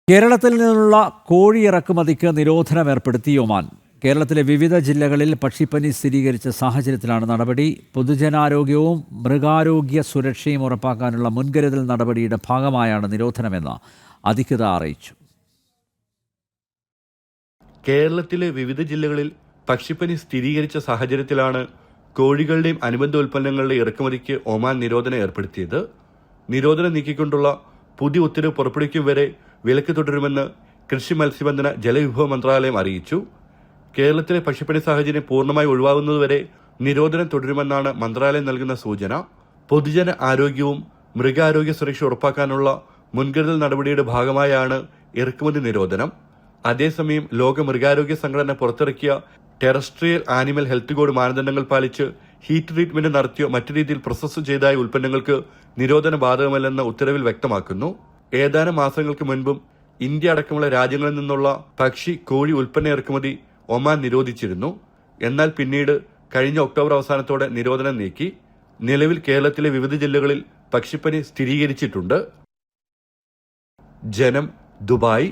കേരളത്തിൽ നിന്നുള്ള കോഴി ഇറക്കുമതിക്ക് നിരോധനം ഏർപ്പെടുത്തി ഒമാൻ. കേരളത്തിലെ വിവിധ ജില്ലകളിൽ പക്ഷിപ്പനി സ്ഥിരീകരിച്ച സാഹചര്യത്തിലാണ് നടപടി. പൊതുജനാരോഗ്യവും മൃഗാരോഗ്യ സുരക്ഷയും ഉറപ്പാക്കാനുള്ള മുൻകരുതൽ നടപടിയുടെ ഭാഗമായാണ് നിരോധനമെന്ന് അധികൃതർ അറിയിച്ചു. കേരളത്തിലെ വിവിധ ജില്ലകളിൽ പക്ഷിപ്പനി സ്ഥിരീകരിച്ച സാഹചര്യത്തിലാണ് കോഴികളുടെയും അനുബന്ധ ഉൽപ്പന്നങ്ങളുടെയും ഇറക്കുമതിക്ക് ഒമാൻ നിരോധനം ഏർപ്പെടുത്തിയത്. നിരോധനം നീക്കിക്കൊണ്ടുള്ള പുതിയ ഉത്തരവ് പുറപ്പെടുവിക്കും വരെ വിലക്ക് തുടരുമെന്ന് കൃഷി മത്സ്യബന്ധന ജലവിഭവ മന്ത്രാലയം അറിയിച്ചു. കേരളത്തിലെ പക്ഷിപ്പനി സാഹചര്യം പൂർണ്ണമായി ഒഴിവാകുന്നതുവരെ നിരോധനം തുടരുമെന്നാണ് മന്ത്രാലയം നൽകുന്ന സൂചന. പൊതുജന ആരോഗ്യവും മൃഗാരോഗ്യ സുരക്ഷ ഉറപ്പാക്കാനുള്ള മുൻകരുതൽ നടപടിയുടെ ഭാഗമായാണ് ഇറക്കുമതി നിരോധനം. അതേസമയം ലോക മൃഗാരോഗ്യ സംഘടന പുറത്തിറക്കിയ ടെറസ്ട്രിയൽ ആനിമൽ ഹെൽത്ത് കോഡ് മാനദണ്ഡങ്ങൾ പാലിച്ച് ഹീറ്റ് ട്രീറ്റ്മെന്റ് നടത്തിയോ മറ്റു രീതിയിൽ പ്രോസസ് ചെയ്തായ ഉൽപ്പന്നങ്ങൾക്ക് നിരോധനം ബാധകമല്ലെന്ന ഉത്തരവിൽ വ്യക്തമാക്കുന്നു. ഏതാനും മാസങ്ങൾക്ക് മുൻപും ഇന്ത്യ അടക്കമുള്ള രാജ്യങ്ങളിൽ നിന്നുള്ള പക്ഷി കോഴി ഉൽപ്പന്ന ഇറക്കുമതി ഒമാൻ നിരോധിച്ചിരുന്നു. എന്നാൽ പിന്നീട് കഴിഞ്ഞ ഒക്ടോബർ അവസാനത്തോടെ നിരോധനം നീക്കി. നിലവിൽ കേരളത്തിലെ വിവിധ ജില്ലകളിൽ പക്ഷിപ്പനി സ്ഥിരീകരിച്ചിട്ടുണ്ട്. ജനം, ദുബായ്.